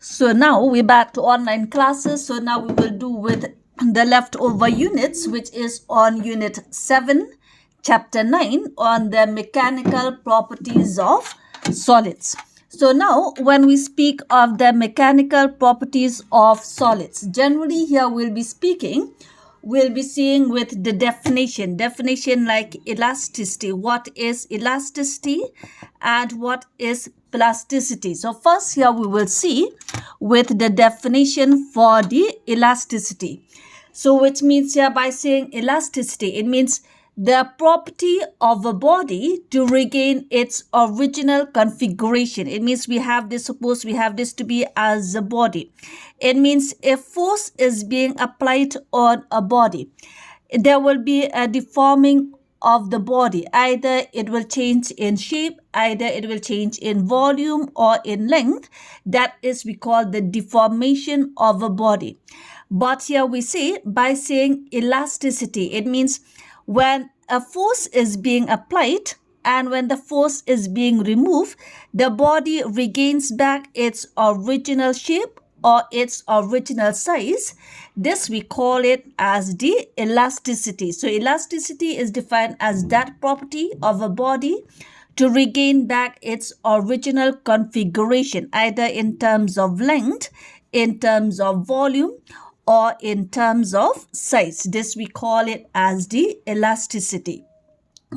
So now we're back to online classes. So now we will do with the leftover units, which is on unit 7, chapter 9 on the mechanical properties of solids. So now when we speak of the mechanical properties of solids, generally here we'll be seeing with the definition like elasticity. What is elasticity and what is plasticity? So first here we will see with the definition for the elasticity. So which means here by saying elasticity, it means the property of a body to regain its original configuration. It means we have this, suppose we have this to be as a body. It means if force is being applied on a body, there will be a deforming of the body. Either it will change in shape, either it will change in volume or in length. That is we call the deformation of a body. But here we say by saying elasticity, it means when a force is being applied and when the force is being removed, the body regains back its original shape or its original size. This we call it as the elasticity. So elasticity is defined as that property of a body to regain back its original configuration, either in terms of length, in terms of volume, or in terms of size. This we call it as the elasticity.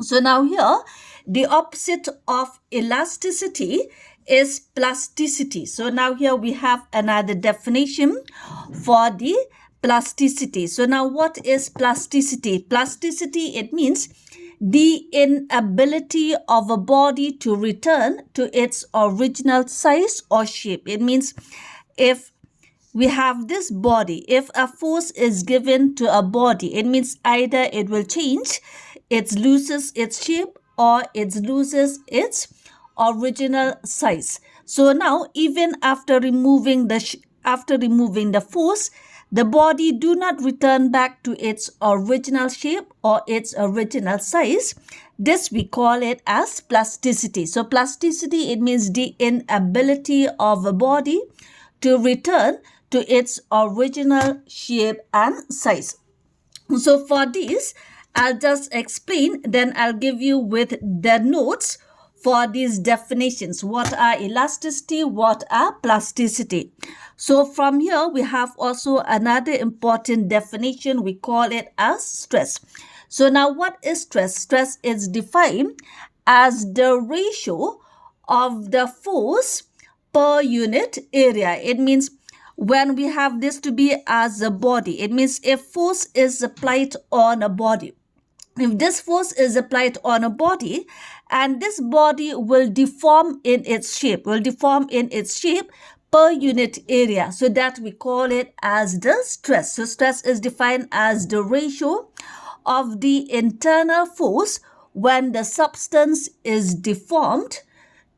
So now here, the opposite of elasticity is plasticity. So now here we have another definition for the plasticity. So now what is plasticity? Plasticity, it means the inability of a body to return to its original size or shape. It means if we have this body, if a force is given to a body, it means either it will change, it loses its shape, or it loses its original size. So now even after removing the force, the body do not return back to its original shape or its original size. This we call it as plasticity. So plasticity, it means the inability of a body to return to its original shape and size. So for this, I'll just explain, then I'll give you with the notes for these definitions. What are elasticity? What are plasticity? So from here, we have also another important definition. We call it as stress. So now what is stress? Stress is defined as the ratio of the force per unit area. It means when we have this to be as a body, it means if force is applied on a body, if this force is applied on a body and this body will deform in its shape, per unit area. So that we call it as the stress. So stress is defined as the ratio of the internal force when the substance is deformed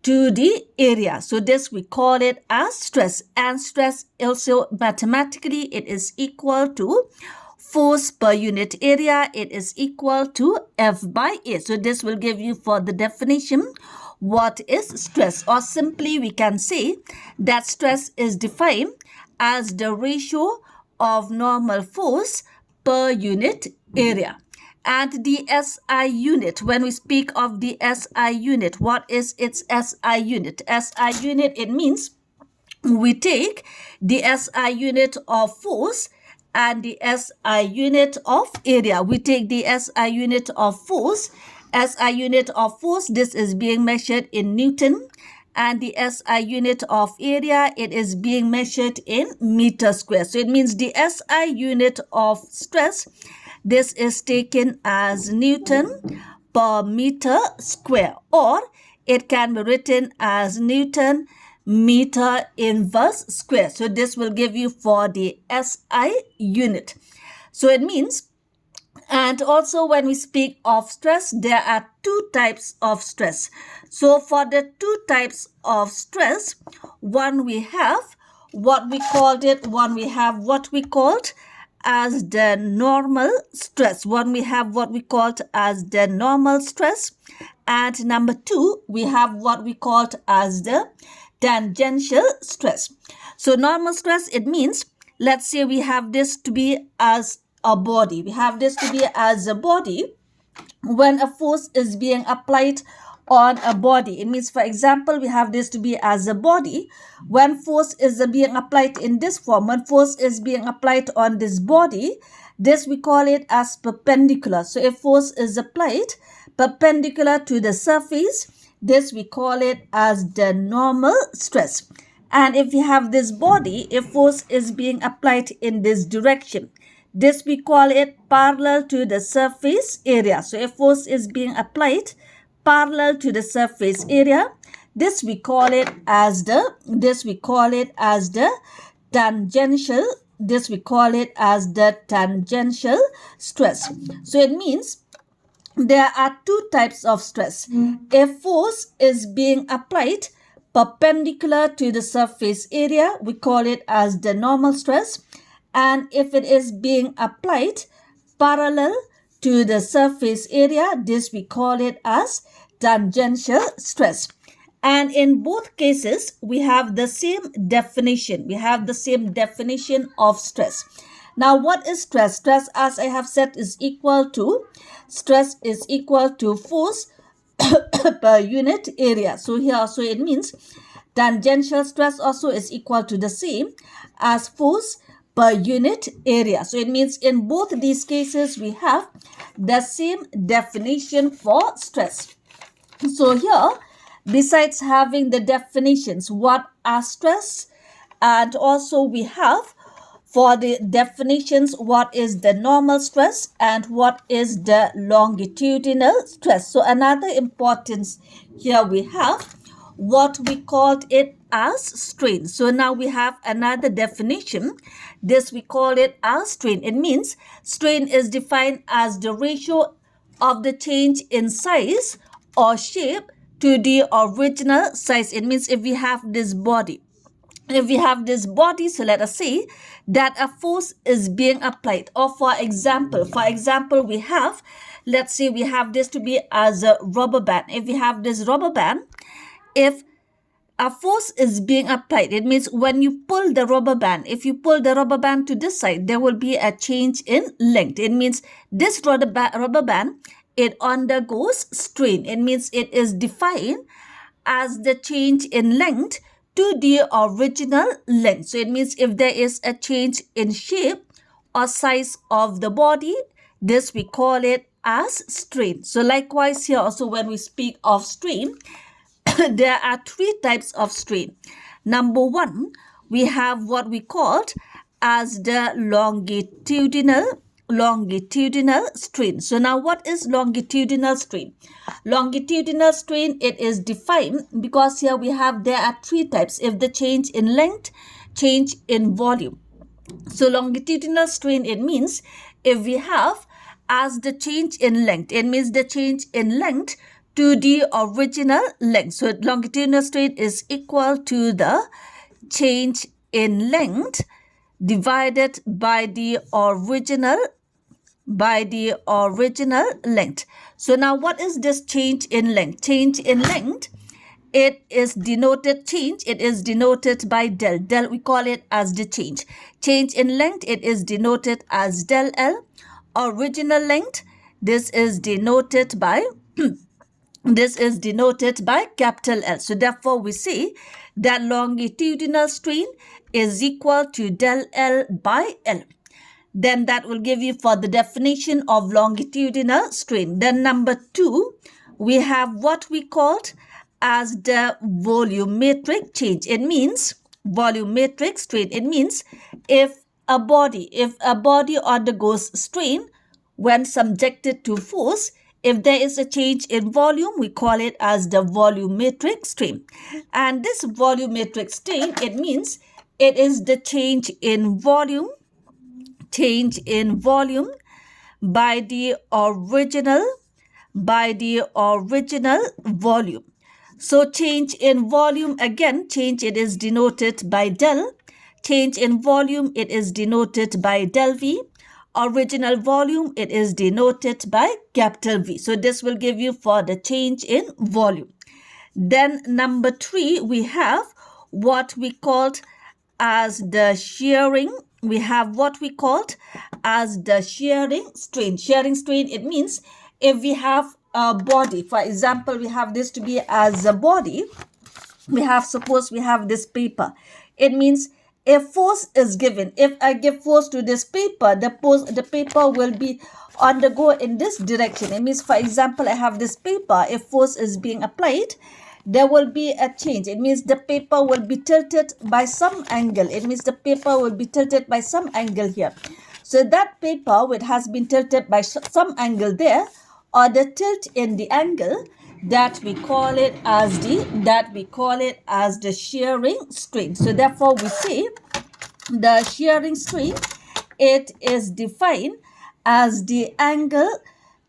to the area. So this we call it as stress. And stress also mathematically, it is equal to force per unit area. It is equal to F by A. So this will give you for the definition what is stress. Or simply we can say that stress is defined as the ratio of normal force per unit area. And the SI unit, when we speak of the SI unit, what is its SI unit? SI unit, it means we take the SI unit of force and the SI unit of area. We take the SI unit of force. SI unit of force, this is being measured in Newton. And the SI unit of area, it is being measured in meter square. So it means the SI unit of stress, this is taken as Newton per meter square, or it can be written as Newton meter inverse square. So this will give you for the SI unit. So it means, and also when we speak of stress, there are two types of stress. So for the two types of stress, one we have what we called as the normal stress. One we have what we called as the normal stress. And number two, we have what we called as the tangential stress. So normal stress, it means, let's say we have this to be as a body. We have this to be as a body. When a force is being applied on a body, it means, for example, we have this to be as a body. When force is being applied in this form, when force is being applied on this body, this we call it as perpendicular. So if force is applied perpendicular to the surface, this we call it as the normal stress. And if we have this body, if force is being applied in this direction, this we call it parallel to the surface area. So if force is being applied parallel to the surface area, this we call it as the tangential. This we call it as the tangential stress. So it means there are two types of stress. If force is being applied perpendicular to the surface area, we call it as the normal stress. And if it is being applied parallel to the surface area, this we call it as tangential stress. And in both cases, we have the same definition. We have the same definition of stress. Now, what is stress? Stress, as I have said, is equal to force per unit area. So here also it means tangential stress also is equal to the same as force per unit area. So it means in both these cases we have the same definition for stress. So here, besides having the definitions, what are stress, and also we have for the definitions what is the normal stress and what is the longitudinal stress. So another importance here, we have what we called it as strain. So now we have another definition. This we call it as strain. It means strain is defined as the ratio of the change in size or shape to the original size. It means if we have this body, so let us say that a force is being applied, or for example, we have, let's say we have this to be as a rubber band. If we have this rubber band, if a force is being applied, it means when you pull the rubber band, if you pull the rubber band to this side, there will be a change in length. It means this rubber band, it undergoes strain. It means it is defined as the change in length to the original length. So it means if there is a change in shape or size of the body, this we call it as strain. So likewise here also, when we speak of strain, there are three types of strain. Number one, we have what we called as the longitudinal strain. So now what is longitudinal strain? Longitudinal strain, it is defined because here there are three types. If the change in length, change in volume. So longitudinal strain, it means if we have as the change in length, it means the change in length to the original length. So longitudinal strain is equal to the change in length divided by the original length. So now what is this change in length? Change in length, it is denoted by del. Del, we call it as the change. Change in length, it is denoted as del L. Original length, this is denoted by capital L. So therefore we say that longitudinal strain is equal to del L by L. Then that will give you for the definition of longitudinal strain. Then number two, we have what we called as the volumetric change. It means volumetric strain. It means if a body undergoes strain when subjected to force, if there is a change in volume, we call it as the volumetric strain. And this volumetric strain, it means it is the change in volume by the original volume. So change in volume, again, change, it is denoted by del. Change in volume, it is denoted by del V. Original volume, it is denoted by capital V. So this will give you for the change in volume. Then number three, we have what we called as the shearing. We have what we called as the shearing strain. Shearing strain, it means if we have a body, for example, we have this to be as a body. Suppose we have this paper. It means if force is given, if I give force to this paper, the paper will be undergo in this direction. It means, for example, I have this paper. If force is being applied, there will be a change. It means the paper will be tilted by some angle. It means the paper will be tilted by some angle here. So that paper which has been tilted by some angle there, or the tilt in the angle, that we call it as the shearing strain. So therefore we say the shearing strain, it is defined as the angle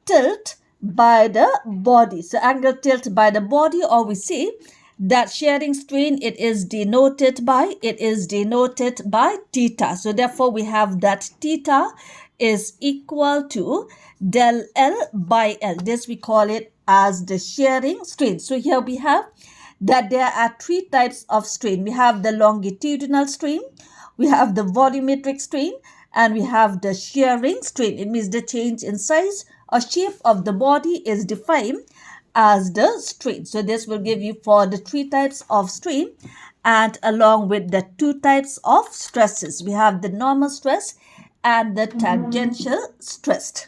tilt by the body. So angle tilt by the body, or we say that shearing strain, it is denoted by theta. So therefore we have that theta is equal to del L by L. This we call it as the shearing strain. So here we have that there are three types of strain. We have the longitudinal strain, we have the volumetric strain, and we have the shearing strain. It means the change in size or shape of the body is defined as the strain. So this will give you for the three types of strain, and along with the two types of stresses. We have the normal stress and the tangential stress.